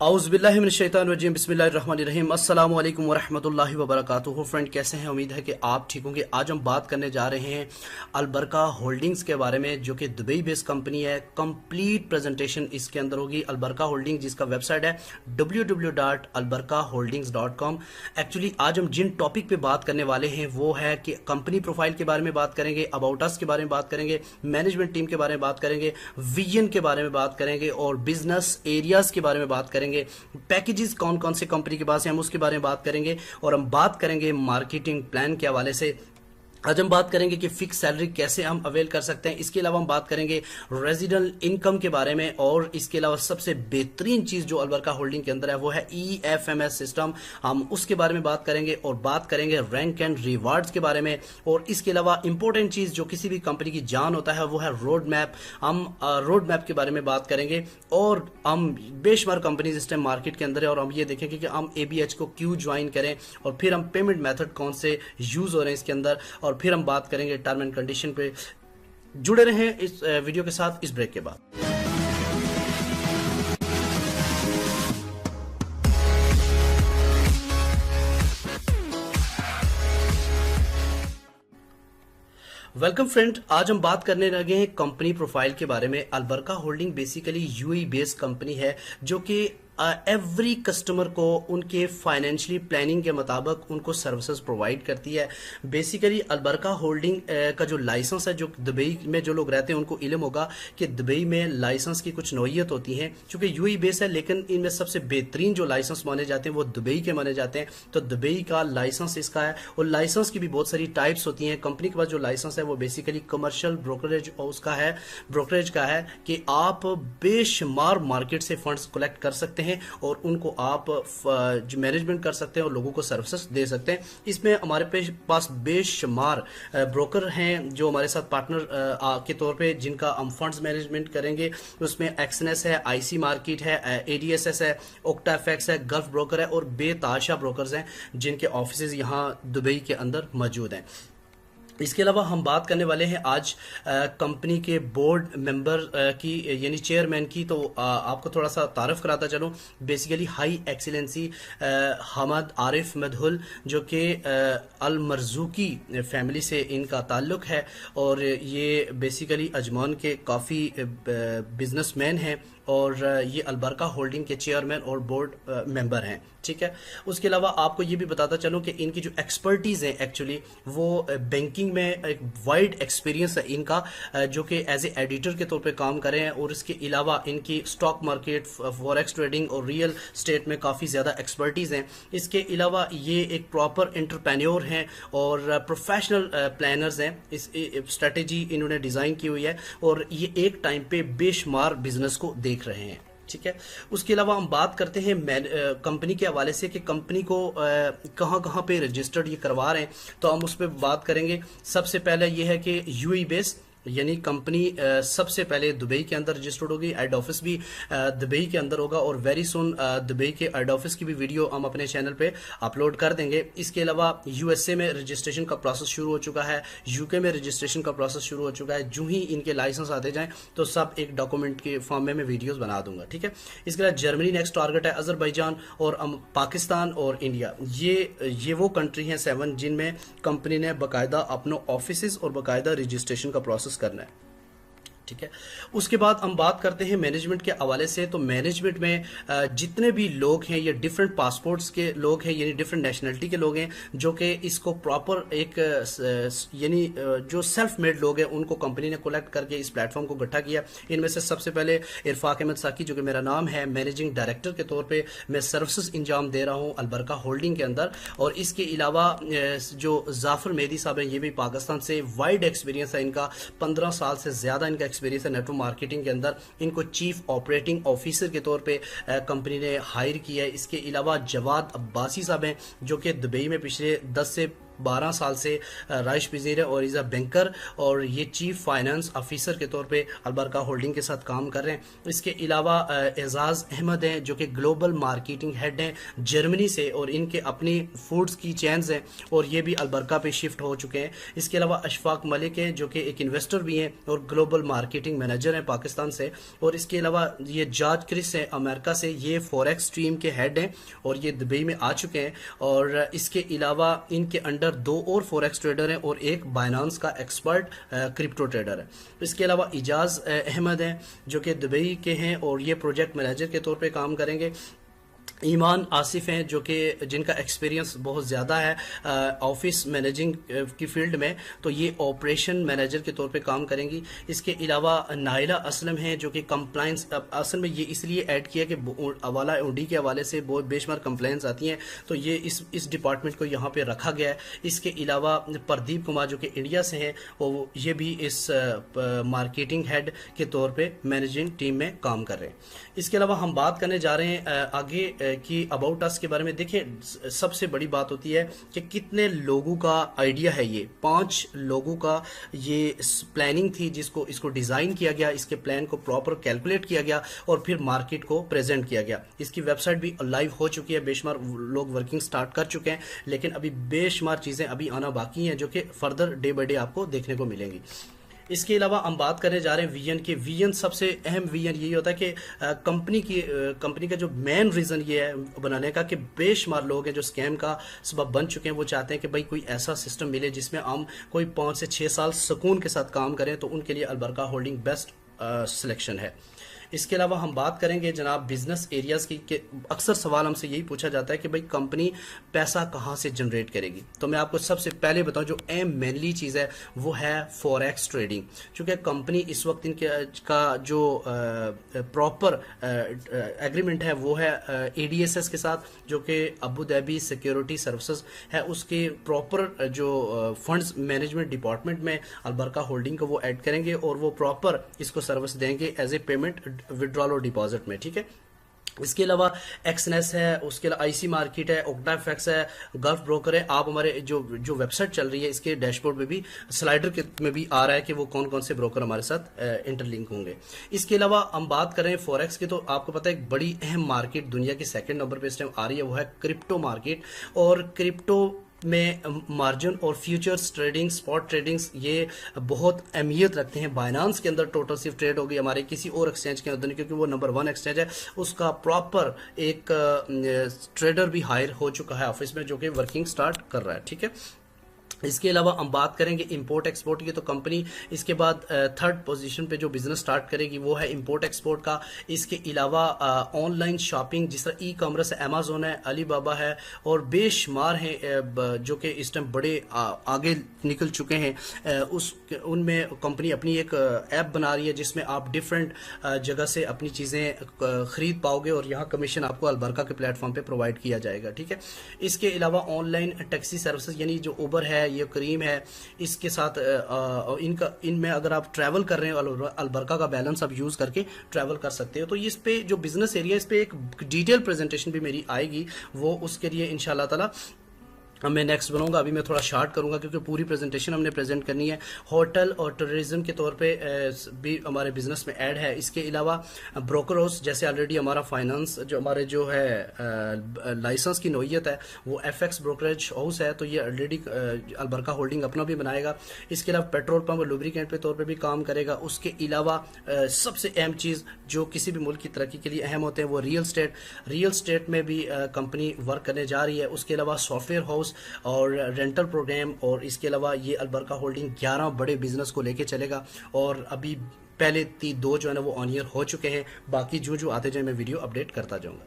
औज़ुबिल्लाहिमिनश्शैतानिर्रजीम बिस्मिल्लाहिर्रहमानिर्रहीम अस्सलामु अलैकुम वरहमतुल्लाहि वबरकातुहू। फ्रेंड, कैसे हैं? उम्मीद है कि आप ठीक होंगे। आज हम बात करने जा रहे हैं अलबरका होल्डिंग्स के बारे में, जो कि दुबई बेस्ड कंपनी है। कंप्लीट प्रेजेंटेशन इसके अंदर होगी। अलबरका होल्डिंग, जिसका वेबसाइट है www.albarkaholdings.com। एक्चुअली आज हम जिन टॉपिक पे बात करने वाले हैं वो है कि कंपनी प्रोफाइल के बारे में बात करेंगे, अबाउट अस के बारे में बात करेंगे, मैनेजमेंट टीम के बारे में बात करेंगे, विजन के बारे में बात करेंगे और बिजनेस एरियाज के बारे में बात करेंगे। पैकेजेस कौन कौन से कंपनी के पास है, हम उसके बारे में बात करेंगे। और हम बात करेंगे मार्केटिंग प्लान के हवाले से। आज हम बात करेंगे कि फिक्स सैलरी कैसे हम अवेल कर सकते हैं। इसके अलावा हम बात करेंगे रेजिडेंट इनकम के बारे में। और इसके अलावा सबसे बेहतरीन चीज जो अलबरका होल्डिंग के अंदर है वो है EFMS सिस्टम, हम उसके बारे में बात करेंगे। और बात करेंगे रैंक एंड रिवार्ड्स के बारे में। और इसके अलावा इंपॉर्टेंट चीज जो किसी भी कंपनी की जान होता है वो है रोड मैप। हम रोड मैप के बारे में बात करेंगे। और हम बेशुमार कंपनीज इस टाइम मार्केट के अंदर है और हम ये देखेंगे कि हम ABH को क्यों ज्वाइन करें। और फिर हम पेमेंट मेथड कौन से यूज हो रहे हैं इसके अंदर। और फिर हम बात करेंगे टर्म एंड कंडीशन पे। जुड़े रहें इस वीडियो के साथ इस ब्रेक के बाद। वेलकम फ्रेंड, आज हम बात करने लगे हैं कंपनी प्रोफाइल के बारे में। अलबरका holding basically UAE based company है जो कि एवरी कस्टमर को उनके फाइनेंशियली प्लानिंग के मुताबिक उनको सर्विसेज प्रोवाइड करती है। बेसिकली अलबरका होल्डिंग का जो लाइसेंस है, जो दुबई में जो लोग रहते हैं उनको इल्म होगा कि दुबई में लाइसेंस की कुछ नौइयत होती हैं। चूंकि UAE बेस है लेकिन इनमें सबसे बेहतरीन जो लाइसेंस माने जाते हैं वो दुबई के माने जाते हैं। तो दुबई का लाइसेंस इसका है। और लाइसेंस की भी बहुत सारी टाइप्स होती हैं। कंपनी के पास जो लाइसेंस है वो बेसिकली कमर्शियल ब्रोकरेज उसका है, ब्रोकरेज का है कि आप बेशुमार मार्केट से फंड्स कलेक्ट कर सकते हैं और उनको आप मैनेजमेंट कर सकते हैं और लोगों को सर्विसेज दे सकते हैं। इसमें हमारे पास बेशुमार ब्रोकर हैं जो हमारे साथ पार्टनर के तौर पे, जिनका हम फंड्स मैनेजमेंट करेंगे। उसमें एक्सनेस है, IC मार्केट है, ADSS है, OctaFX है, गल्फ ब्रोकर है और बेताशा ब्रोकर्स हैं जिनके ऑफिसेज यहाँ दुबई के अंदर मौजूद हैं। इसके अलावा हम बात करने वाले हैं आज कंपनी के बोर्ड मेंबर की, यानी चेयरमैन की। तो आपको थोड़ा सा तारफ़ कराता चलूँ। बेसिकली हाई एक्सीलेंसी हमद आरिफ मदहुल, जो कि अल मरजूकी फैमिली से इनका ताल्लुक़ है और ये बेसिकली अजमान के काफ़ी बिजनेसमैन हैं और ये अलबरका होल्डिंग के चेयरमैन और बोर्ड मेंबर हैं। ठीक है। उसके अलावा आपको ये भी बताता चलूँ कि इनकी जो एक्सपर्टीज़ है एक्चुअली वो बैंकिंग में एक वाइड एक्सपीरियंस है इनका, जो कि एज ए एडिटर के तौर पे काम कर रहे हैं। और इसके अलावा इनकी स्टॉक मार्केट, फॉरेक्स ट्रेडिंग और रियल स्टेट में काफ़ी ज़्यादा एक्सपर्टीज़ हैं। इसके अलावा ये एक प्रॉपर एंटरप्रेन्योर हैं और प्रोफेशनल प्लानर्स हैं। इस स्ट्रेटेजी इन्होंने डिज़ाइन की हुई है और ये एक टाइम पे बेशुमार बिजनेस को देख रहे हैं। ठीक है। उसके अलावा हम बात करते हैं कंपनी के हवाले से कि कंपनी को कहाँ कहाँ पे रजिस्टर्ड ये करवा रहे हैं। तो हम उस पर बात करेंगे। सबसे पहले ये है कि UAE बेस, यानी कंपनी सबसे पहले दुबई के अंदर रजिस्टर्ड होगी। हेड ऑफिस भी दुबई के अंदर होगा और वेरी सुन दुबई के हेड ऑफिस की भी वीडियो हम अपने चैनल पे अपलोड कर देंगे। इसके अलावा USA में रजिस्ट्रेशन का प्रोसेस शुरू हो चुका है, UK में रजिस्ट्रेशन का प्रोसेस शुरू हो चुका है। जो ही इनके लाइसेंस आते जाएं तो सब एक डॉक्यूमेंट के फॉर्म में मैं वीडियोस बना दूंगा। ठीक है। इसके अलावा जर्मनी नेक्स्ट टारगेट है, अजरबैजान और पाकिस्तान और इंडिया। ये वो कंट्री हैं 7 जिनमें कंपनी ने बाकायदा अपने ऑफिस और बाकायदा रजिस्ट्रेशन का प्रोसेस करना है। ठीक है। उसके बाद हम बात करते हैं मैनेजमेंट के हवाले से। तो मैनेजमेंट में जितने भी लोग हैं ये डिफरेंट पासपोर्ट्स के लोग हैं, यानी डिफरेंट नेशनलिटी के लोग हैं, जो कि इसको प्रॉपर एक यानी जो सेल्फ मेड लोग हैं उनको कंपनी ने कलेक्ट करके इस प्लेटफॉर्म को इकट्ठा किया। इनमें से सबसे पहले इरफाक अहमद साकी, जो कि मेरा नाम है, मैनेजिंग डायरेक्टर के तौर पर मैं सर्विसेज इंजाम दे रहा हूँ अलबरका होल्डिंग के अंदर। और इसके अलावा जो जाफर मेहदी साहब हैं, ये भी पाकिस्तान से, वाइड एक्सपीरियंस है इनका, 15 साल से ज़्यादा इनका एक्सपीरियंस है नेटवर्क मार्केटिंग के अंदर। इनको चीफ ऑपरेटिंग ऑफिसर के तौर पे कंपनी ने हायर किया है। इसके अलावा जवाद अब्बासी साहब हैं, जो कि दुबई में पिछले 10 से 12 साल से राइश पिजीर है और इज़ अ बैंकर, और ये चीफ फाइनेंस ऑफिसर के तौर पे अलबरका होल्डिंग के साथ काम कर रहे हैं। इसके अलावा एजाज अहमद हैं जो कि ग्लोबल मार्केटिंग हेड हैं जर्मनी से, और इनके अपनी फूड्स की चेन्स हैं और ये भी अलबरका पे शिफ्ट हो चुके हैं। इसके अलावा अशफाक मलिक हैं जो कि एक इन्वेस्टर भी हैं और ग्लोबल मार्केटिंग मैनेजर हैं पाकिस्तान से। और इसके अलावा ये जॉर्ज क्रिस हैं अमेरिका से, ये फॉरेक्स टीम के हेड हैं और ये दुबई में आ चुके हैं। और इसके अलावा इनके अंडर 2 और फॉरेक्स ट्रेडर हैं और एक बाइनांस का एक्सपर्ट क्रिप्टो ट्रेडर है। इसके अलावा इजाज अहमद हैं जो कि दुबई के हैं और ये प्रोजेक्ट मैनेजर के तौर पे काम करेंगे। ईमान आसिफ हैं जो कि जिनका एक्सपीरियंस बहुत ज़्यादा है ऑफिस मैनेजिंग की फील्ड में, तो ये ऑपरेशन मैनेजर के तौर पे काम करेंगी। इसके अलावा नाइला असलम हैं जो कि कंप्लाइंस, असल में ये इसलिए ऐड किया कि हवाला उंडी के हवाले से बहुत बेशुमार कंप्लेंट्स आती हैं, तो ये इस डिपार्टमेंट को यहाँ पे रखा गया है। इसके अलावा प्रदीप कुमार जो कि इंडिया से हैं, और ये भी इस मार्केटिंग हेड के तौर पे मैनेजिंग टीम में काम कर रहे हैं। इसके अलावा हम बात करने जा रहे हैं आगे कि अबाउट अस के बारे में। देखिए सबसे बड़ी बात होती है कि कितने लोगों का आइडिया है। ये 5 लोगों का ये प्लानिंग थी जिसको इसको डिज़ाइन किया गया, इसके प्लान को प्रॉपर कैलकुलेट किया गया और फिर मार्केट को प्रेजेंट किया गया। इसकी वेबसाइट भी लाइव हो चुकी है, बेशुमार लोग वर्किंग स्टार्ट कर चुके हैं, लेकिन अभी बेशुमार चीज़ें अभी आना बाकी हैं जो कि फर्दर डे बाई डे आपको देखने को मिलेंगी। इसके अलावा हम बात करने जा रहे हैं विजन के। विजन सबसे अहम विजन यही होता है कि कंपनी का जो मेन रीज़न ये है बनाने का कि बेशुमार लोग हैं जो स्कैम का सबब बन चुके हैं। वो चाहते हैं कि भाई कोई ऐसा सिस्टम मिले जिसमें हम कोई 5 से 6 साल सुकून के साथ काम करें, तो उनके लिए अलबरका होल्डिंग बेस्ट सिलेक्शन है। इसके अलावा हम बात करेंगे जनाब बिजनेस एरियाज़ की, कि अक्सर सवाल हमसे यही पूछा जाता है कि भाई कंपनी पैसा कहाँ से जनरेट करेगी। तो मैं आपको सबसे पहले बताऊं जो मेनली चीज़ है वो है फॉरेक्स ट्रेडिंग। चूँकि कंपनी इस वक्त इनके का जो प्रॉपर एग्रीमेंट है वो है ADSS के साथ, जो कि अबू धाबी सिक्योरिटी सर्विसेज है, उसके प्रॉपर जो फंड्स मैनेजमेंट डिपार्टमेंट में अलबरका होल्डिंग को वो ऐड करेंगे और वो प्रॉपर इसको सर्विस देंगे एज ए पेमेंट विड्रॉल और डिपॉजिट में, ठीक है। इसके अलावा एक्सनेस है, उसके अलावा IC मार्केट है, ओक्टाफेक्स है, गल्फ ब्रोकर है। आप हमारे जो वेबसाइट चल रही है इसके डैशबोर्ड में भी स्लाइडर के में भी आ रहा है कि वो कौन कौन से ब्रोकर हमारे साथ इंटरलिंक होंगे। इसके अलावा हम बात करें फॉरेक्स की, तो आपको पता है एक बड़ी अहम मार्केट दुनिया के 2nd नंबर पे इस टाइम आ रही है, वो है क्रिप्टो मार्केट। और क्रिप्टो में मार्जिन और फ्यूचर्स ट्रेडिंग, स्पॉट ट्रेडिंग्स ये बहुत अहमियत रखते हैं। बाइनांस के अंदर टोटल सिर्फ ट्रेड होगी, हमारे किसी और एक्सचेंज के अंदर नहीं, क्योंकि वो नंबर 1 एक्सचेंज है। उसका प्रॉपर एक ट्रेडर भी हायर हो चुका है ऑफिस में जो कि वर्किंग स्टार्ट कर रहा है, ठीक है। इसके अलावा हम बात करेंगे इंपोर्ट एक्सपोर्ट की, तो कंपनी इसके बाद 3rd पोजीशन पे जो बिजनेस स्टार्ट करेगी वो है इंपोर्ट एक्सपोर्ट का। इसके अलावा ऑनलाइन शॉपिंग जिस तरह ई-कॉमर्स है, अमेजोन है, अलीबाबा है और बेशुमार हैं जो कि इस टाइम बड़े आगे निकल चुके हैं। उनमें कंपनी अपनी एक ऐप बना रही है जिसमें आप डिफरेंट जगह से अपनी चीज़ें खरीद पाओगे और यहाँ कमीशन आपको अलबरका के प्लेटफॉर्म पे प्रोवाइड किया जाएगा, ठीक है। इसके अलावा ऑनलाइन टैक्सी सर्विसेज यानी जो उबर है, ये करीम है, इसके साथ इनमें अगर आप ट्रैवल कर रहे हैं अलबरका का बैलेंस आप यूज़ करके ट्रैवल कर सकते हो। तो इस पे जो बिजनेस एरिया, इस पे एक डिटेल प्रेजेंटेशन भी मेरी आएगी, वो उसके लिए इंशाल्लाह ताला मैं नेक्स्ट बनाऊंगा। अभी मैं थोड़ा शार्ट करूंगा क्योंकि पूरी प्रेजेंटेशन हमने प्रेजेंट करनी है। होटल और टूरिज्म के तौर पे भी हमारे बिजनेस में ऐड है। इसके अलावा ब्रोकर हाउस, जैसे ऑलरेडी हमारा फाइनेंस जो हमारे जो है लाइसेंस की नोयत है वो FX ब्रोकरेज हाउस है, तो ये ऑलरेडी अलबरका होल्डिंग अपना भी बनाएगा। इसके अलावा पेट्रोल पंप और लुब्रिकेंट के तौर पर भी काम करेगा। उसके अलावा सबसे अहम चीज़ जो किसी भी मुल्क की तरक्की के लिए अहम होते हैं वो रियल स्टेट में भी कंपनी वर्क करने जा रही है। उसके अलावा सॉफ्टवेयर हाउस और रेंटल प्रोग्राम, और इसके अलावा ये अलबरका होल्डिंग 11 बड़े बिजनेस को लेके चलेगा। और अभी पहले 2 जो है ना वो ऑन ईयर हो चुके हैं, बाकी जो आते जाए मैं वीडियो अपडेट करता जाऊंगा।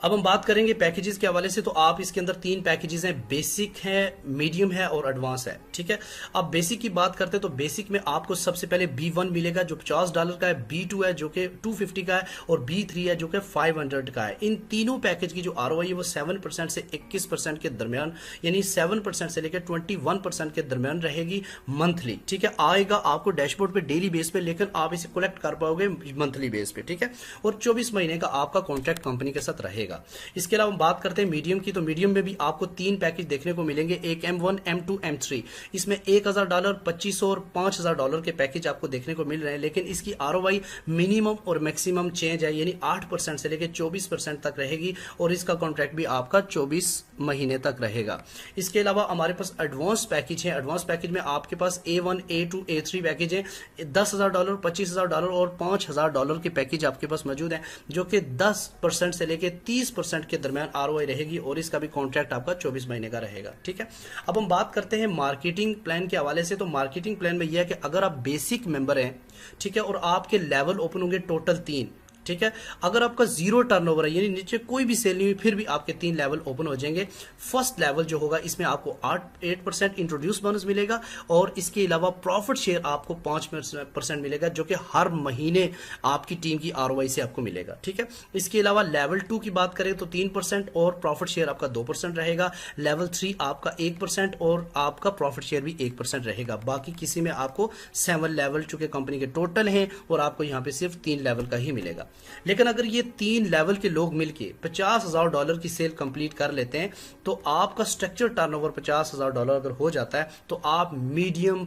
अब हम बात करेंगे पैकेजेस के हवाले से, तो आप इसके अंदर 3 पैकेजेस हैं, बेसिक है, मीडियम है और एडवांस है, ठीक है। अब बेसिक की बात करते हैं तो बेसिक में आपको सबसे पहले B1 मिलेगा जो $50 का है, B2 है जो कि 250 का है और B3 है जो कि 500 का है। इन तीनों पैकेज की जो ROI है वो 7% से 21% के दरमियान, यानी 7% से लेकर 21% के दरमियान रहेगी मंथली, ठीक है। आएगा आपको डैशबोर्ड पे डेली बेस पे, लेकिन आप इसे कलेक्ट कर पाओगे मंथली बेस पे, ठीक है। और 24 महीने का आपका कॉन्ट्रैक्ट कंपनी के साथ रहेगा। रहेगा। इसके अलावा हम बात करते हैं मीडियम की, तो मीडियम में भी आपको 3 पैकेज देखने को मिलेंगे, एक M1, M2, M3। इसमें $1000, $2500 और $5000 के पैकेज आपको देखने को मिल रहे हैं, लेकिन इसकी ROI मिनिमम और मैक्सिमम चेंज है, यानी 8% से लेकर 24% तक रहेगी और इसका कॉन्ट्रैक्ट भी आपका 24 महीने तक रहेगा। इसके अलावा हमारे पास एडवांस पैकेज है। एडवांस पैकेज में आपके पास A1, A2, A3 पैकेज है। $10,000, $25,000 और $5000 के पैकेज आपके पास मौजूद है, जो कि 10% से लेकर 30% के दरमियान ROI रहेगी और इसका भी कॉन्ट्रैक्ट आपका 24 महीने का रहेगा। ठीक है, अब हम बात करते हैं मार्केटिंग प्लान के हवाले से। तो मार्केटिंग प्लान में यह है कि अगर आप बेसिक मेंबर हैं, ठीक है, और आपके लेवल ओपन होंगे टोटल 3, ठीक है, अगर आपका 0 टर्नओवर है, यानी नीचे कोई भी सेल नहीं हुई, फिर भी आपके 3 लेवल ओपन हो जाएंगे। फर्स्ट लेवल जो होगा इसमें आपको 8% इंट्रोड्यूस बोनस मिलेगा और इसके अलावा प्रॉफिट शेयर आपको 5% मिलेगा, जो कि हर महीने आपकी टीम की ROI से आपको मिलेगा। ठीक है, इसके अलावा लेवल 2 की बात करें तो 3% और प्रॉफिट शेयर आपका 2% रहेगा। लेवल 3 आपका 1% और आपका प्रॉफिट शेयर भी 1% रहेगा। बाकी किसी में आपको 7 लेवल चूंकि कंपनी के टोटल हैं और आपको यहाँ पे सिर्फ 3 लेवल का ही मिलेगा। लेकिन अगर ये 3 लेवल के लोग मिलके $50,000 की सेल कंप्लीट कर लेते हैं, तो आपका स्ट्रक्चर टर्नओवर $50,000 अगर हो जाता है, तो आप मीडियम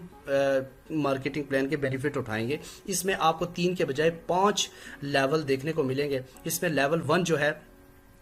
मार्केटिंग प्लान के बेनिफिट उठाएंगे। इसमें आपको 3 के बजाय 5 लेवल देखने को मिलेंगे। इसमें लेवल 1 जो है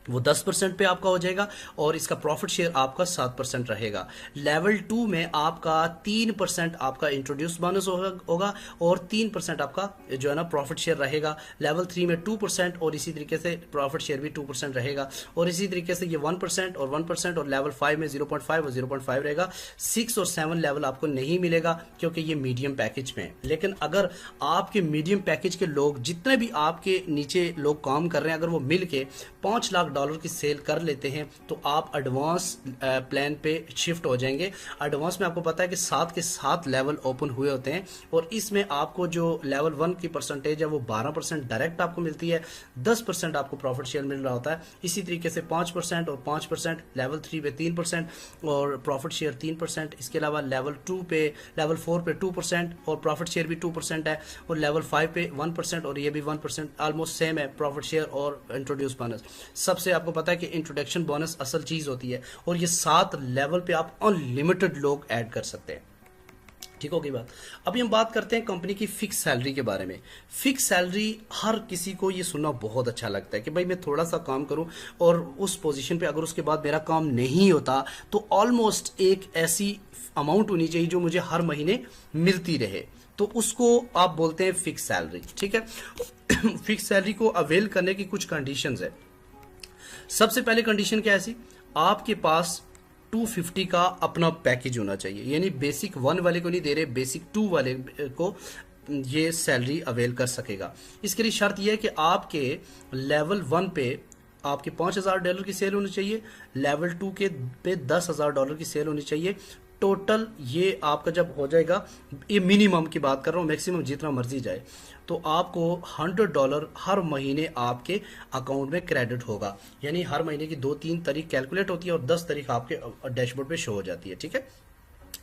वो 10% पे आपका हो जाएगा और इसका प्रॉफिट शेयर आपका 7% रहेगा। लेवल 2 में आपका 3% आपका इंट्रोड्यूस बोनस होगा और 3% आपका जो है ना प्रॉफिट शेयर रहेगा। लेवल 3 में 2% और इसी तरीके से प्रॉफिट शेयर भी 2% रहेगा और इसी तरीके से ये 1% और 1% और लेवल 5 में 0.5 और 0.5 रहेगा। 6 और 7 लेवल आपको नहीं मिलेगा क्योंकि ये मीडियम पैकेज में है। लेकिन अगर आपके मीडियम पैकेज के लोग, जितने भी आपके नीचे लोग काम कर रहे हैं, अगर वो मिल के $5 लाख की सेल कर लेते हैं, तो आप एडवांस प्लान पे शिफ्ट हो जाएंगे। एडवांस में आपको पता है कि 7 के 7 लेवल ओपन हुए होते हैं और इसमें आपको जो लेवल 1 की परसेंटेज है वो 12% डायरेक्ट आपको मिलती है, 10% आपको प्रॉफिट शेयर मिल रहा होता है। इसी तरीके से 5% और 5%, लेवल 3 पे 3% और प्रॉफिट शेयर 3%। इसके अलावा लेवल 4 पे 2% और प्रॉफिट शेयर भी 2% है और लेवल 5 पे 1% और ये भी 1%, ऑलमोस्ट सेम है प्रॉफिट शेयर और इंट्रोड्यूस बोनस। सबसे आपको पता है कि इंट्रोडक्शन बोनस असल चीज होती है और ये 7 लेवल पे आप अनलिमिटेड लोग ऐड कर सकते हैं। ठीक होगी बात। अभी हम बात करते हैं कंपनी की फिक्स सैलरी के बारे में। फिक्स सैलरी हर किसी को ये सुनना बहुत अच्छा लगता है कि भाई मैं थोड़ा सा काम करूं और उस पोजीशन पे अगर उसके बाद मेरा काम नहीं होता तो ऑलमोस्ट एक ऐसी अमाउंट होनी चाहिए जो मुझे हर महीने मिलती रहे, तो उसको आप बोलते हैं फिक्स सैलरी। ठीक है, फिक्स सैलरी को अवेल करने की कुछ कंडीशंस है। सबसे पहले कंडीशन क्या है ऐसी, आपके पास 250 का अपना पैकेज होना चाहिए, यानी बेसिक 1 वाले को नहीं दे रहे, बेसिक 2 वाले को ये सैलरी अवेल कर सकेगा। इसके लिए शर्त यह है कि आपके लेवल 1 पे आपके $5000 की सेल होनी चाहिए, लेवल 2 के पे $10,000 की सेल होनी चाहिए। टोटल ये आपका जब हो जाएगा, ये मिनिमम की बात कर रहा हूँ, मैक्सिमम जितना मर्जी जाए, तो आपको $100 हर महीने आपके अकाउंट में क्रेडिट होगा। यानी हर महीने की 2-3 तारीख कैलकुलेट होती है और 10 तारीख आपके डैशबोर्ड पे शो हो जाती है। ठीक है,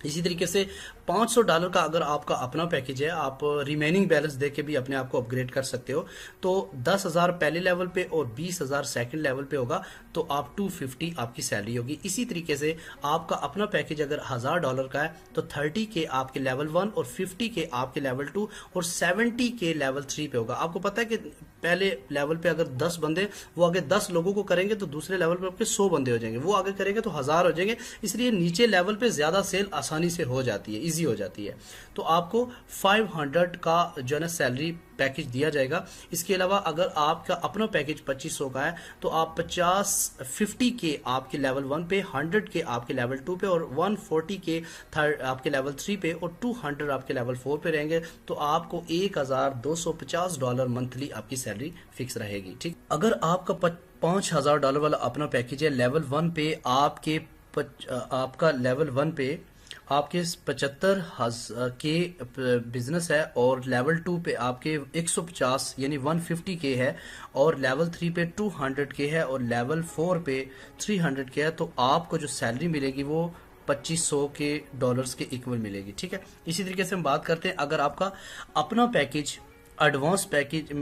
इसी तरीके से $500 का अगर आपका अपना पैकेज है, आप रिमेनिंग बैलेंस देके भी अपने आप को अपग्रेड कर सकते हो, तो 10,000 पहले लेवल पे और 20,000 सेकंड लेवल पे होगा, तो आप 250 आपकी सैलरी होगी। इसी तरीके से आपका अपना पैकेज अगर $1000 का है तो 30 के आपके लेवल 1 और 50 के आपके लेवल 2 और 70 के लेवल 3 पे होगा। आपको पता है कि पहले लेवल पे अगर 10 बंदे वो आगे 10 लोगों को करेंगे तो दूसरे लेवल पे आपके 100 बंदे हो जाएंगे, वो आगे करेंगे तो 1000 हो जाएंगे। इसलिए नीचे लेवल पे ज्यादा सेल आसानी से हो जाती है, इजी हो जाती है। तो आपको 500 का जो है ना सैलरी पैकेज दिया जाएगा। इसके अलावा अगर आपका अपना पैकेज 2500 का है तो आप 50 के आपके लेवल 1 पे, 100 के आपके लेवल 2 पे और 140 के आपके लेवल 3 पे और 200 आपके लेवल 4 पे रहेंगे, तो आपको $1250 मंथली आपकी सैलरी फिक्स रहेगी। ठीक, अगर आपका $5000 वाला अपना पैकेज है, लेवल 1 पे आपका लेवल 1 पे आपके 75,000 के बिजनेस है और लेवल 2 पे आपके 150 यानी 150 के है और लेवल 3 पे 200 के है और लेवल 4 पे 300 के है, तो आपको जो सैलरी मिलेगी वो $2500 के डॉलर्स के इक्वल मिलेगी। ठीक है, इसी तरीके से हम बात करते हैं अगर आपका अपना पैकेज एडवांस पैकेज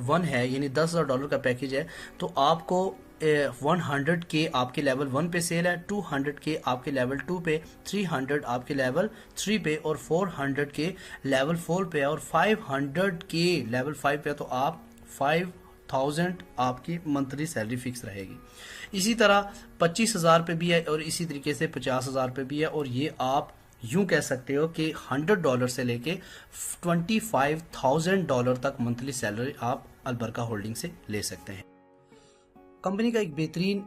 1 है यानी $10,000 का पैकेज है, तो आपको 100 के आपके लेवल 1 पे सेल है, 200 के आपके लेवल 2 पे, 300 आपके लेवल 3 पे और 400 के लेवल 4 पे और 500 के लेवल 5 पे, तो आप 5000 आपकी मंथली सैलरी फिक्स रहेगी। इसी तरह 25,000 पे भी है और इसी तरीके से 50,000 पे भी है, और ये आप यूं कह सकते हो कि $100 से लेके $25,000 तक मंथली सैलरी आप अलबरका होल्डिंग से ले सकते हैं। कंपनी का एक बेहतरीन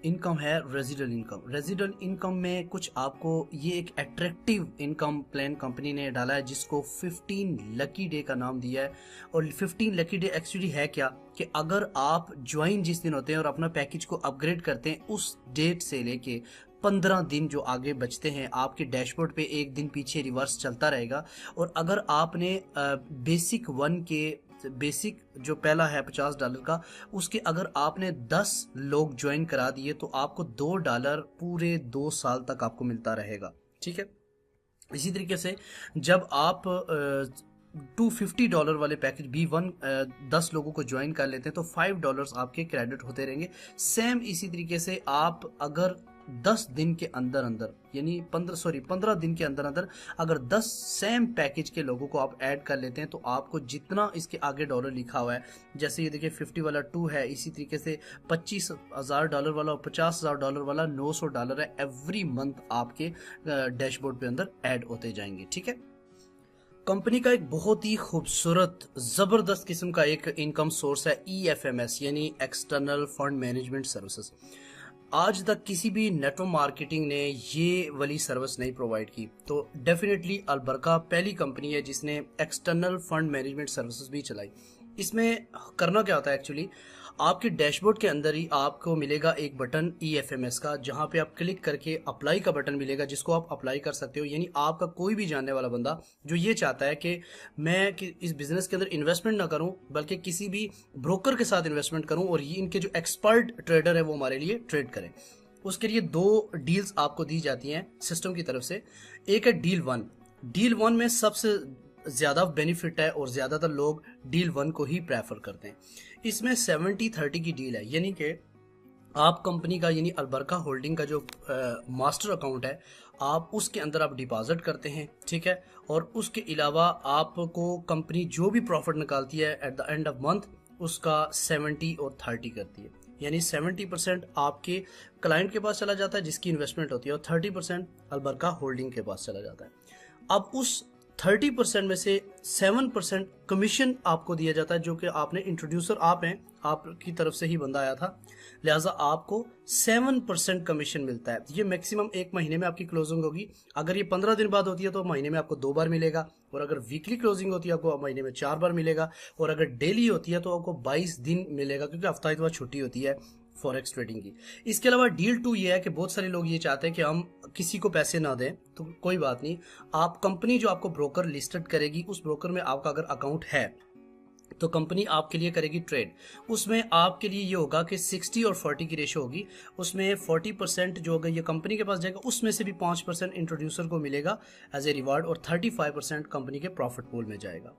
इनकम है रेजिडल इनकम। रेजिडल इनकम में कुछ आपको ये एक अट्रैक्टिव इनकम प्लान कंपनी ने डाला है जिसको 15 लकी डे का नाम दिया है। और 15 लकी डे एक्चुअली है क्या कि अगर आप ज्वाइन जिस दिन होते हैं और अपना पैकेज को अपग्रेड करते हैं उस डेट से लेके 15 दिन जो आगे बचते हैं आपके डैशबोर्ड पे एक दिन पीछे रिवर्स चलता रहेगा। और अगर आपने बेसिक 1 के बेसिक जो पहला है $50 का, उसके अगर आपने 10 लोग ज्वाइन करा दिए तो आपको $2 पूरे 2 साल तक आपको मिलता रहेगा। ठीक है, इसी तरीके से जब आप $250 वाले पैकेज B1 10 लोगों को ज्वाइन कर लेते हैं तो $5 आपके क्रेडिट होते रहेंगे। सेम इसी तरीके से आप अगर 10 दिन के अंदर अंदर यानी 15 दिन के अंदर अंदर अगर 10 सेम पैकेज के लोगों को आप ऐड कर लेते हैं तो आपको जितना इसके आगे डॉलर लिखा हुआ है, जैसे ये देखिए 50 वाला 2 है, इसी तरीके से $25,000 वाला और $50,000 वाला $900 है, एवरी मंथ आपके डैशबोर्ड पे अंदर ऐड होते जाएंगे। ठीक है, कंपनी का एक बहुत ही खूबसूरत ज़बरदस्त किस्म का एक इनकम सोर्स है EFMS यानी एक्सटर्नल फंड मैनेजमेंट सर्विसेज। आज तक किसी भी नेटवर्क मार्केटिंग ने ये वाली सर्विस नहीं प्रोवाइड की, तो डेफिनेटली अलबरका पहली कंपनी है जिसने एक्सटर्नल फंड मैनेजमेंट सर्विसेज भी चलाई। इसमें करना क्या होता है एक्चुअली, आपके डैशबोर्ड के अंदर ही आपको मिलेगा एक बटन EFMS का, जहां पे आप क्लिक करके अप्लाई का बटन मिलेगा जिसको आप अप्लाई कर सकते हो। यानी आपका कोई भी जानने वाला बंदा जो ये चाहता है कि मैं इस बिजनेस के अंदर इन्वेस्टमेंट ना करूं बल्कि किसी भी ब्रोकर के साथ इन्वेस्टमेंट करूं और ये इनके जो एक्सपर्ट ट्रेडर है वो हमारे लिए ट्रेड करें, उसके लिए 2 डील्स आपको दी जाती हैं सिस्टम की तरफ से। एक है डील 1। डील 1 में सबसे ज्यादा बेनिफिट है और ज्यादातर लोग डील 1 को ही प्रेफर करते हैं। इसमें 70-30 की डील है, यानी कि आप कंपनी का यानी अलबरका होल्डिंग का जो मास्टर अकाउंट है आप उसके अंदर आप डिपॉजिट करते हैं। ठीक है, और उसके अलावा आपको कंपनी जो भी प्रॉफिट निकालती है at the end of month उसका 70 और 30 करती है। यानी 70% आपके क्लाइंट के पास चला जाता है जिसकी इन्वेस्टमेंट होती है और 30% अलबरका होल्डिंग के पास चला जाता है। अब उस 30% में से 7% कमीशन आपको दिया जाता है, जो कि आपने इंट्रोड्यूसर आप हैं, आपकी तरफ से ही बंदा आया था, लिहाजा आपको 7% कमीशन मिलता है। ये मैक्सिमम 1 महीने में आपकी क्लोजिंग होगी। अगर ये 15 दिन बाद होती है तो महीने में आपको 2 बार मिलेगा, और अगर वीकली क्लोजिंग होती है आपको महीने में 4 बार मिलेगा, और अगर डेली होती है तो आपको 22 दिन मिलेगा, क्योंकि हफ्ता इतवार छुट्टी होती है फॉरेक्स ट्रेडिंग की। इसके अलावा डील 2 ये है कि बहुत सारे लोग ये चाहते हैं कि हम किसी को पैसे ना दें, तो कोई बात नहीं, आप कंपनी जो आपको ब्रोकर लिस्टेड करेगी उस ब्रोकर में आपका अगर अकाउंट है तो कंपनी आपके लिए करेगी ट्रेड। उसमें आपके लिए ये होगा कि 60 और 40 की रेशो होगी। उसमें 40% जो होगा ये कंपनी के पास जाएगा, उसमें से भी 5% इंट्रोड्यूसर को मिलेगा एज ए रिवार्ड, और 35% कंपनी के प्रॉफिट पूल में जाएगा।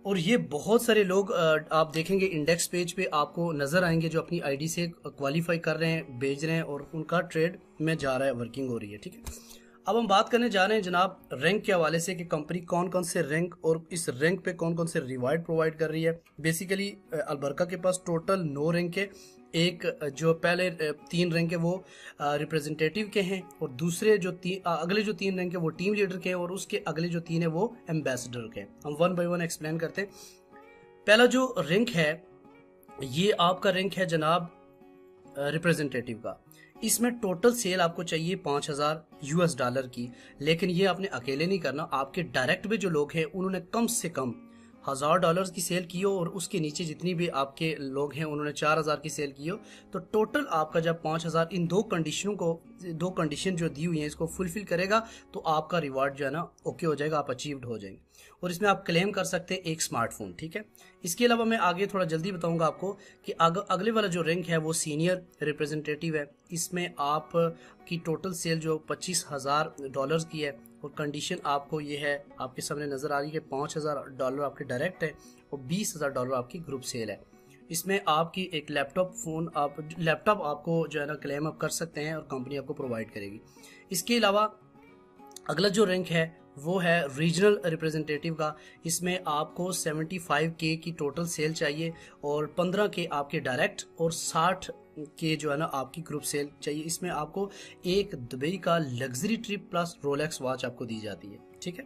और ये बहुत सारे लोग आप देखेंगे इंडेक्स पेज पे आपको नजर आएंगे जो अपनी आईडी से क्वालिफाई कर रहे हैं, बेच रहे हैं और उनका ट्रेड में जा रहा है, वर्किंग हो रही है। ठीक है, अब हम बात करने जा रहे हैं जनाब रैंक के हवाले से कि कंपनी कौन कौन से रैंक और इस रैंक पे कौन कौन से रिवार्ड प्रोवाइड कर रही है। बेसिकली अलबरका के पास टोटल 9 रैंक है। एक जो पहले 3 रैंक है वो रिप्रेजेंटेटिव के हैं, और दूसरे जो अगले जो 3 रैंक है वो टीम लीडर के हैं, और उसके अगले जो 3 है वो एम्बेसडर के हैं। हम 1 बाय 1 एक्सप्लेन करते हैं। पहला जो रैंक है ये आपका रैंक है जनाब रिप्रेजेंटेटिव का। इसमें टोटल सेल आपको चाहिए $5,000 की, लेकिन ये आपने अकेले नहीं करना। आपके डायरेक्ट में जो लोग हैं उन्होंने कम से कम $1,000 की सेल की हो, और उसके नीचे जितनी भी आपके लोग हैं उन्होंने 4,000 की सेल की हो, तो टोटल आपका जब 5,000 इन 2 कंडीशन जो दी हुई हैं इसको फुलफिल करेगा तो आपका रिवार्ड जो है ना ओके हो जाएगा, आप अचीव्ड हो जाएंगे, और इसमें आप क्लेम कर सकते हैं एक स्मार्टफोन। ठीक है, इसके अलावा मैं आगे थोड़ा जल्दी बताऊंगा आपको कि अगले वाला जो रैंक है वो सीनियर रिप्रेजेंटेटिव है। इसमें आप की टोटल सेल जो $25,000 की है, और कंडीशन आपको ये है आपके सामने नजर आ रही है कि $5,000 आपके डायरेक्ट है और $20,000 आपकी ग्रुप सेल है। इसमें आपकी एक लैपटॉप आपको जो है ना क्लेम अप कर सकते हैं और कंपनी आपको प्रोवाइड करेगी। इसके अलावा अगला जो रैंक है वो है रीजनल रिप्रेजेंटेटिव का। इसमें आपको 75K की टोटल सेल चाहिए और 15K आपके डायरेक्ट और 60K जो है ना आपकी ग्रुप सेल चाहिए। इसमें आपको एक दुबई का luxury trip plus Rolex watch आपको दी जाती है। ठीक है,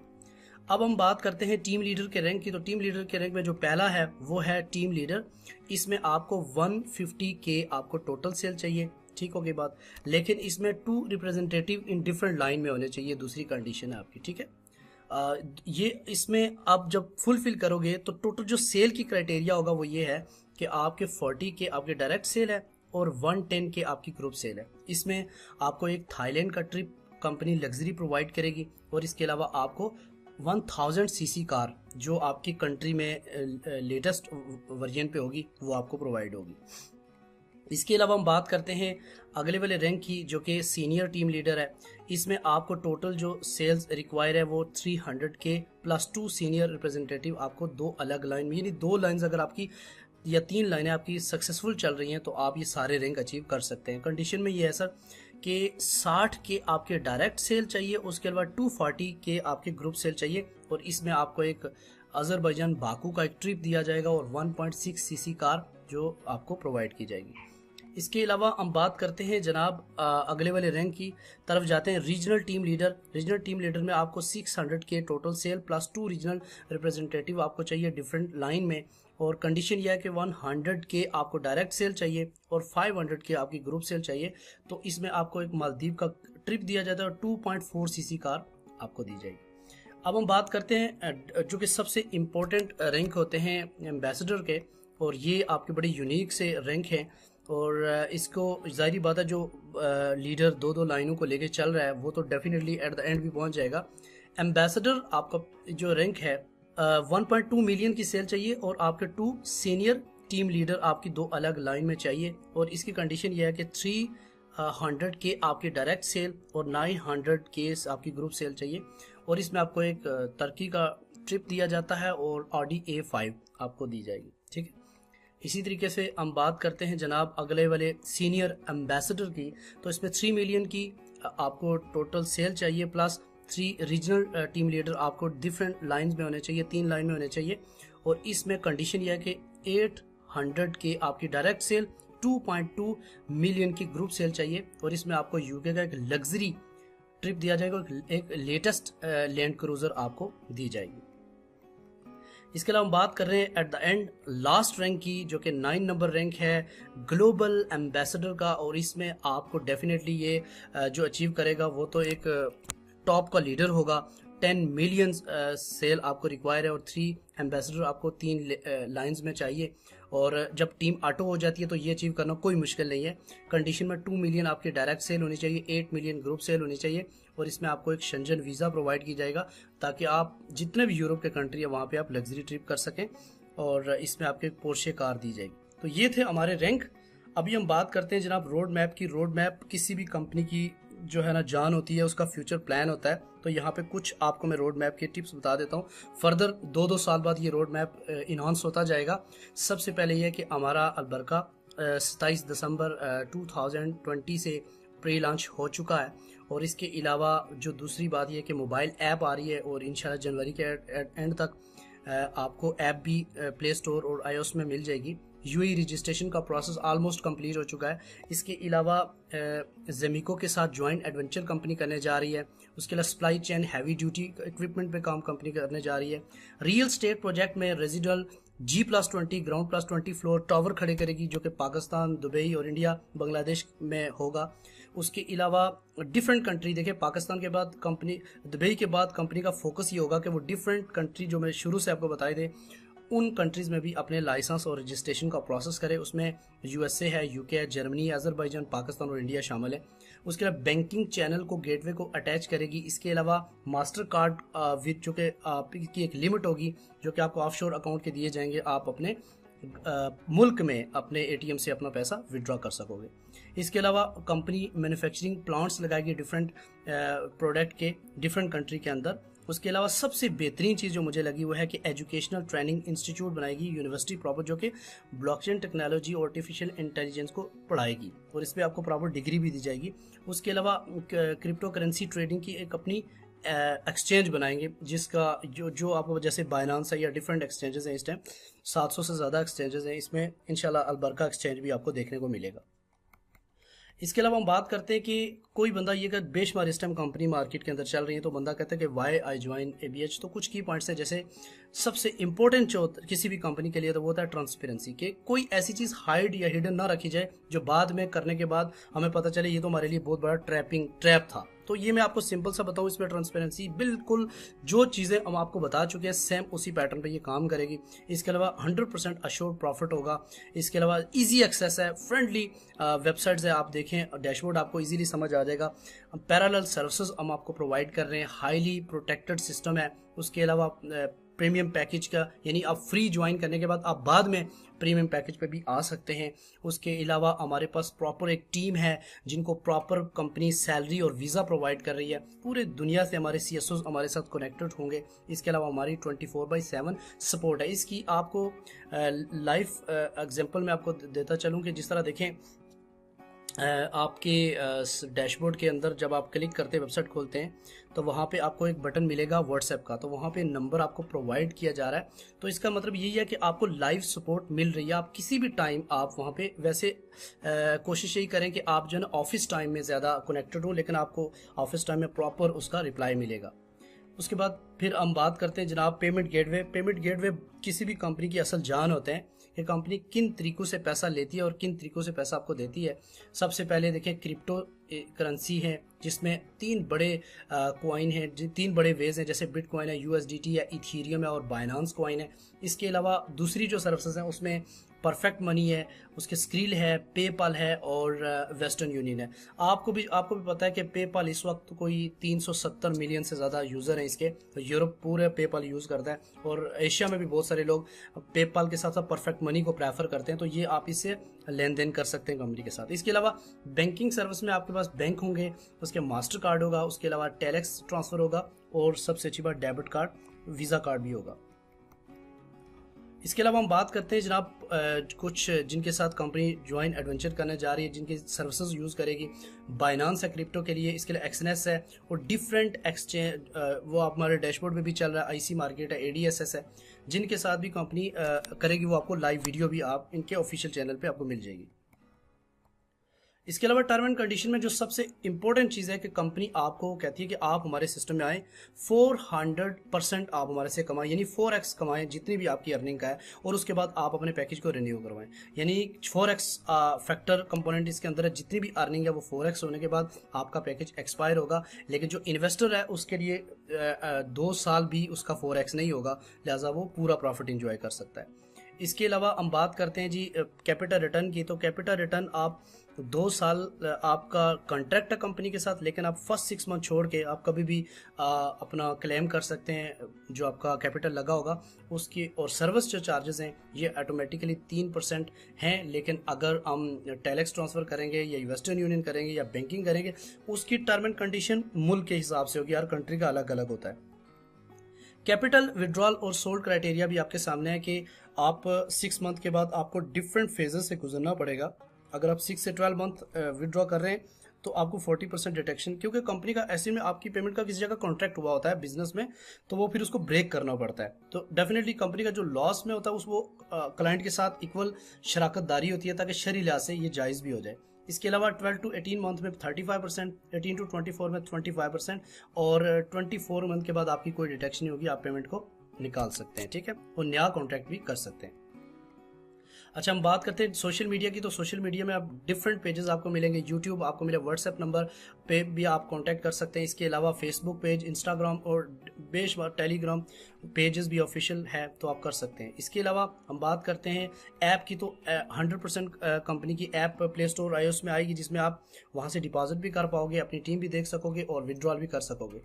अब हम बात करते हैं टीम लीडर के रैंक की। तो टीम लीडर के रैंक में जो पहला है वो है टीम लीडर। इसमें आपको 150K आपको टोटल सेल चाहिए। ठीक होगी बात, लेकिन इसमें 2 रिप्रेजेंटेटिव इन डिफरेंट लाइन में होने चाहिए, दूसरी कंडीशन है आपकी। ठीक है, ये इसमें आप जब फुलफिल करोगे तो टोटल जो सेल की क्राइटेरिया होगा वो ये है कि आपके 40K आपके डायरेक्ट सेल है और 110K आपकी ग्रुप सेल है। इसमें आपको एक थाईलैंड का ट्रिप कंपनी लग्जरी प्रोवाइड करेगी और इसके अलावा आपको 1000cc कार जो आपकी कंट्री में लेटेस्ट वर्जन पे होगी वो आपको प्रोवाइड होगी। इसके अलावा हम बात करते हैं अगले वाले रैंक की जो कि सीनियर टीम लीडर है। इसमें आपको टोटल जो सेल्स रिक्वायर है वो 300K प्लस 2 सीनियर रिप्रेजेंटेटिव आपको 2 अलग लाइन में, यानी 2 लाइन्स अगर आपकी या 3 लाइनें आपकी सक्सेसफुल चल रही हैं तो आप ये सारे रैंक अचीव कर सकते हैं। कंडीशन में ये है सर कि 60K आपके डायरेक्ट सेल चाहिए, उसके अलावा 240K आपके ग्रुप सेल चाहिए और इसमें आपको एक अजरबैजान बाकू का एक ट्रिप दिया जाएगा और 1.6cc कार जो आपको प्रोवाइड की जाएगी। इसके अलावा हम बात करते हैं जनाब अगले वाले रैंक की तरफ जाते हैं, regional team leader. Regional team leader में आपको 600K total sale plus 2 regional representative आपको चाहिए डिफरेंट लाइन में और कंडीशन यह है कि 100K आपको डायरेक्ट सेल चाहिए और 500K आपकी ग्रुप सेल चाहिए। तो इसमें आपको एक मालदीव का ट्रिप दिया जाता है और 2.4cc कार आपको दी जाएगी। अब हम बात करते हैं जो कि सबसे इम्पोर्टेंट रैंक होते हैं एम्बेसडर के, और ये आपके बड़े यूनिक से रैंक हैं और इसको जाहिर बात है जो लीडर 2 लाइनों को लेके चल रहा है वो तो डेफिनेटली एट द एंड भी पहुंच जाएगा। एम्बेसडर आपका जो रैंक है 1.2 मिलियन की सेल चाहिए और आपके 2 सीनियर टीम लीडर आपकी 2 अलग लाइन में चाहिए और इसकी कंडीशन यह है कि 300K आपकी डायरेक्ट सेल और 900K आपकी ग्रुप सेल चाहिए और इसमें आपको एक तुर्की का ट्रिप दिया जाता है और Audi A5 आपको दी जाएगी। ठीक है, इसी तरीके से हम बात करते हैं जनाब अगले वाले सीनियर एम्बेसडर की। तो इसमें 3 मिलियन की आपको टोटल सेल चाहिए प्लस 3 रीजनल टीम लीडर आपको डिफरेंट लाइंस में होने चाहिए, 3 लाइन में होने चाहिए और इसमें कंडीशन यह है कि 800K आपकी डायरेक्ट सेल, 2.2 मिलियन की ग्रुप सेल चाहिए और इसमें आपको यूके का एक लग्जरी ट्रिप दिया जाएगा, एक लेटेस्ट लैंड क्रूजर आपको दी जाएगी। इसके अलावा हम बात कर रहे हैं at the end last rank की जो कि 9 नंबर रैंक है ग्लोबल एम्बेसडर का और इसमें आपको डेफिनेटली ये जो अचीव करेगा वो तो एक टॉप का लीडर होगा। 10 मिलियन सेल आपको रिक्वायर है और 3 एम्बेसडर आपको 3 लाइंस में चाहिए और जब टीम ऑटो हो जाती है तो ये अचीव करना कोई मुश्किल नहीं है। कंडीशन में 2 मिलियन आपकी डायरेक्ट सेल होनी चाहिए, 8 मिलियन ग्रुप सेल होनी चाहिए और इसमें आपको एक शेंजन वीज़ा प्रोवाइड की जाएगा ताकि आप जितने भी यूरोप के कंट्री है वहाँ पे आप लग्जरी ट्रिप कर सकें और इसमें आपको एक पोर्शे कार दी जाएगी। तो ये थे हमारे रैंक। अभी हम बात करते हैं जनाब रोड मैप की। रोड मैप किसी भी कंपनी की जो है ना जान होती है, उसका फ्यूचर प्लान होता है। तो यहाँ पे कुछ आपको मैं रोड मैप के टिप्स बता देता हूँ। फर्दर 2-2 साल बाद ये रोड मैप इन्हांस होता जाएगा। सबसे पहले ये कि हमारा अलबरका 27 दिसंबर 2020 से प्री लॉन्च हो चुका है और इसके अलावा जो दूसरी बात यह कि मोबाइल ऐप आ रही है और इंशाल्लाह जनवरी के एंड तक आपको ऐप भी प्ले स्टोर और iOS में मिल जाएगी। यूएई रजिस्ट्रेशन का प्रोसेस ऑलमोस्ट कंप्लीट हो चुका है। इसके अलावा जेमिको के साथ जॉइंट एडवेंचर कंपनी करने जा रही है। उसके अलावा supply chain heavy duty equipment पे काम कंपनी करने जा रही है। रियल स्टेट प्रोजेक्ट में residual G+20 ground +20 floor tower खड़े करेगी जो कि पाकिस्तान, दुबई और इंडिया, बांग्लादेश में होगा। उसके अलावा डिफरेंट कंट्री, देखिए पाकिस्तान के बाद कंपनी, दुबई के बाद कंपनी का फोकस ये होगा कि वो डिफरेंट कंट्री जो मैं शुरू से आपको बताए थे उन कंट्रीज़ में भी अपने लाइसेंस और रजिस्ट्रेशन का प्रोसेस करे। उसमें यूएसए है, यूके है, जर्मनी है, अजरबैजान, पाकिस्तान और इंडिया शामिल है। उसके अलावा बैंकिंग चैनल को, गेटवे को अटैच करेगी। इसके अलावा मास्टर कार्ड विद जो कि आपकी एक लिमिट होगी जो कि आपको ऑफशोर अकाउंट के दिए जाएंगे, आप अपने मुल्क में अपने एटीएम से अपना पैसा विड्रॉ कर सकोगे। इसके अलावा कंपनी मैन्युफैक्चरिंग प्लांट्स लगाएगी डिफरेंट प्रोडक्ट के डिफरेंट कंट्री के अंदर उसके अलावा सबसे बेहतरीन चीज़ जो मुझे लगी वो है कि एजुकेशनल ट्रेनिंग इंस्टीट्यूट बनाएगी यूनिवर्सिटी प्रॉपर, जो कि ब्लॉकचेन टेक्नोलॉजी और आर्टिफिशियल इंटेलिजेंस को पढ़ाएगी और इस पर आपको प्रॉपर डिग्री भी दी जाएगी। उसके अलावा क्रिप्टो करेंसी ट्रेडिंग की एक अपनी एक्सचेंज बनाएंगे, जिसका जो आपको जैसे बाइनांस है या डिफरेंट एक्सचेंजेस हैं, इस टाइम 700 से ज़्यादा एक्सचेंजेस हैं, इसमें इंशाल्लाह अलबरका एक्सचेंज भी आपको देखने को मिलेगा। इसके अलावा हम बात करते हैं कि कोई बंदा ये अगर बेशुमार इस टाइम कंपनी मार्केट के अंदर चल रही है तो बंदा कहता है कि वाई आई ज्वाइन ABH। तो कुछ की पॉइंट्स है, जैसे सबसे इंपॉर्टेंट जो किसी भी कंपनी के लिए तो वो होता है ट्रांसपेरेंसी, कि कोई ऐसी चीज़ हाइड या हिडन ना रखी जाए जो बाद में करने के बाद हमें पता चले ये तो हमारे लिए बहुत बड़ा ट्रैप था। तो ये मैं आपको सिंपल सा बताऊं, इसमें ट्रांसपेरेंसी बिल्कुल जो चीज़ें हम आपको बता चुके हैं सेम उसी पैटर्न पे ये काम करेगी। इसके अलावा 100% अश्योर्ड प्रॉफिट होगा। इसके अलावा इजी एक्सेस है, फ्रेंडली वेबसाइट्स है, आप देखें डैशबोर्ड आपको इजीली समझ आ जाएगा। पैरेलल सर्विसेज हम आपको प्रोवाइड कर रहे हैं, हाईली प्रोटेक्टेड सिस्टम है। उसके अलावा प्रीमियम पैकेज का, यानी आप फ्री ज्वाइन करने के बाद आप बाद में प्रीमियम पैकेज पे भी आ सकते हैं। उसके अलावा हमारे पास प्रॉपर एक टीम है जिनको प्रॉपर कंपनी सैलरी और वीज़ा प्रोवाइड कर रही है। पूरे दुनिया से हमारे CSOs हमारे साथ कनेक्टेड होंगे। इसके अलावा हमारी 24/7 सपोर्ट है। इसकी आपको लाइफ एग्जांपल मैं आपको देता चलूँ कि जिस तरह देखें आपके डैशबोर्ड के अंदर जब आप क्लिक करते हैं, वेबसाइट खोलते हैं, तो वहाँ पे आपको एक बटन मिलेगा व्हाट्सएप का, तो वहाँ पे नंबर आपको प्रोवाइड किया जा रहा है। तो इसका मतलब यही है कि आपको लाइव सपोर्ट मिल रही है। आप किसी भी टाइम आप वहाँ पे, वैसे कोशिश यही करें कि आप जो है ना ऑफिस टाइम में ज़्यादा कनेक्टेड हो, लेकिन आपको ऑफिस टाइम में प्रॉपर उसका रिप्लाई मिलेगा। उसके बाद फिर हम बात करते हैं जनाब पेमेंट गेटवे। पेमेंट गेटवे किसी भी कंपनी की असल जान होते हैं कि कंपनी किन तरीकों से पैसा लेती है और किन तरीकों से पैसा आपको देती है। सबसे पहले देखें क्रिप्टो करेंसी है, जिसमें 3 बड़े कॉइन हैं, 3 बड़े वेज हैं, जैसे बिटकॉइन है, USDT है, इथीरियम है और बाइनांस कॉइन है। इसके अलावा दूसरी जो सर्विसेज हैं उसमें परफेक्ट मनी है, उसके स्क्रिल है, पेपाल है और वेस्टर्न यूनियन है। आपको भी पता है कि पेपाल इस वक्त कोई 370 मिलियन से ज़्यादा यूज़र हैं इसके। तो यूरोप पूरे पेपाल यूज़ करता है और एशिया में भी बहुत सारे लोग पेपाल के साथ साथ परफेक्ट मनी को प्रेफर करते हैं। तो ये आप इससे लेन देन कर सकते हैं कंपनी के साथ। इसके अलावा बैंकिंग सर्विस में आपके पास बैंक होंगे, उसके मास्टर कार्ड होगा, उसके अलावा टेलेक्स ट्रांसफ़र होगा और सबसे अच्छी बात डेबिट कार्ड, वीज़ा कार्ड भी होगा। इसके अलावा हम बात करते हैं जनाब कुछ जिनके साथ कंपनी ज्वाइन एडवेंचर करने जा रही है, जिनकी सर्विसेज यूज़ करेगी। बाइनांस है क्रिप्टो के लिए, इसके लिए एक्सनेस है और डिफरेंट एक्सचेंज, वो आप हमारे डैशबोर्ड पे भी चल रहा है। IC मार्केट है, ADSS है, जिनके साथ भी कंपनी करेगी वो आपको लाइव वीडियो भी आप इनके ऑफिशियल चैनल पे आपको मिल जाएगी। इसके अलावा टर्म एंड कंडीशन में जो सबसे इंपॉर्टेंट चीज़ है कि कंपनी आपको कहती है कि आप हमारे सिस्टम में आए, 400% आप हमारे से कमाएं, यानी 4x कमाएं जितनी भी आपकी अर्निंग का है, और उसके बाद आप अपने पैकेज को रिन्यू करवाएं। यानी 4x फैक्टर कंपोनेंट इसके अंदर है, जितनी भी अर्निंग है वो 4x होने के बाद आपका पैकेज एक्सपायर होगा। लेकिन जो इन्वेस्टर है उसके लिए 2 साल भी उसका 4x नहीं होगा, लिहाजा वो पूरा प्रॉफिट इंजॉय कर सकता है। इसके अलावा हम बात करते हैं जी कैपिटल रिटर्न की। तो कैपिटल रिटर्न आप 2 साल आपका कॉन्ट्रैक्ट है कंपनी के साथ, लेकिन आप फर्स्ट 6 मंथ छोड़ के आप कभी भी अपना क्लेम कर सकते हैं जो आपका कैपिटल लगा होगा उसकी। और सर्विस जो चार्जेस हैं ये ऑटोमेटिकली 3% हैं, लेकिन अगर हम टेलेक्स ट्रांसफ़र करेंगे या वेस्टर्न यूनियन करेंगे या बैंकिंग करेंगे, उसकी टर्म एंड कंडीशन मुल्क के हिसाब से होगी, हर कंट्री का अलग अलग होता है। कैपिटल विड्रॉल और सोल्ड क्राइटेरिया भी आपके सामने है कि आप 6 मंथ के बाद आपको डिफरेंट फेजेस से गुजरना पड़ेगा। अगर आप 6 से 12 मंथ विड्रॉ कर रहे हैं तो आपको 40% डिटेक्शन, क्योंकि कंपनी का ऐसे में आपकी पेमेंट का किसी जगह कॉन्ट्रैक्ट हुआ होता है बिजनेस में, तो वो फिर उसको ब्रेक करना पड़ता है। तो डेफिनेटली कंपनी का जो लॉस में होता है उसको क्लाइंट के साथ इक्वल शराकतदारी होती है ताकि शरी लिहाज से ये जायज़ भी हो जाए। इसके अलावा 12 to 18 मंथ में 35%, 18 to 24 में 25% और 24 मंथ के बाद आपकी कोई डिटेक्शन नहीं होगी, आप पेमेंट को निकाल सकते हैं, ठीक है, और नया कॉन्ट्रैक्ट भी कर सकते हैं। अच्छा, हम बात करते हैं सोशल मीडिया की। तो सोशल मीडिया में आप डिफरेंट पेजेस आपको मिलेंगे, यूट्यूब आपको मिले, व्हाट्सएप नंबर पे भी आप कांटेक्ट कर सकते हैं। इसके अलावा फेसबुक पेज, इंस्टाग्राम और बेशुमार टेलीग्राम पेजेस भी ऑफिशियल है, तो आप कर सकते हैं। इसके अलावा हम बात करते हैं ऐप की। तो 100% कंपनी की ऐप प्ले स्टोर iOS में आएगी, जिसमें आप वहाँ से डिपॉजिट भी कर पाओगे, अपनी टीम भी देख सकोगे और विड्रॉल भी कर सकोगे।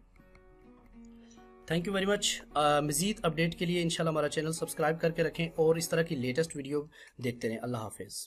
Thank you very much. मज़ीद अपडेट के लिए इंशाल्लाह हमारा चैनल सब्सक्राइब करके रखें और इस तरह की लेटेस्ट वीडियो देखते रहें। अल्लाह हाफिज़।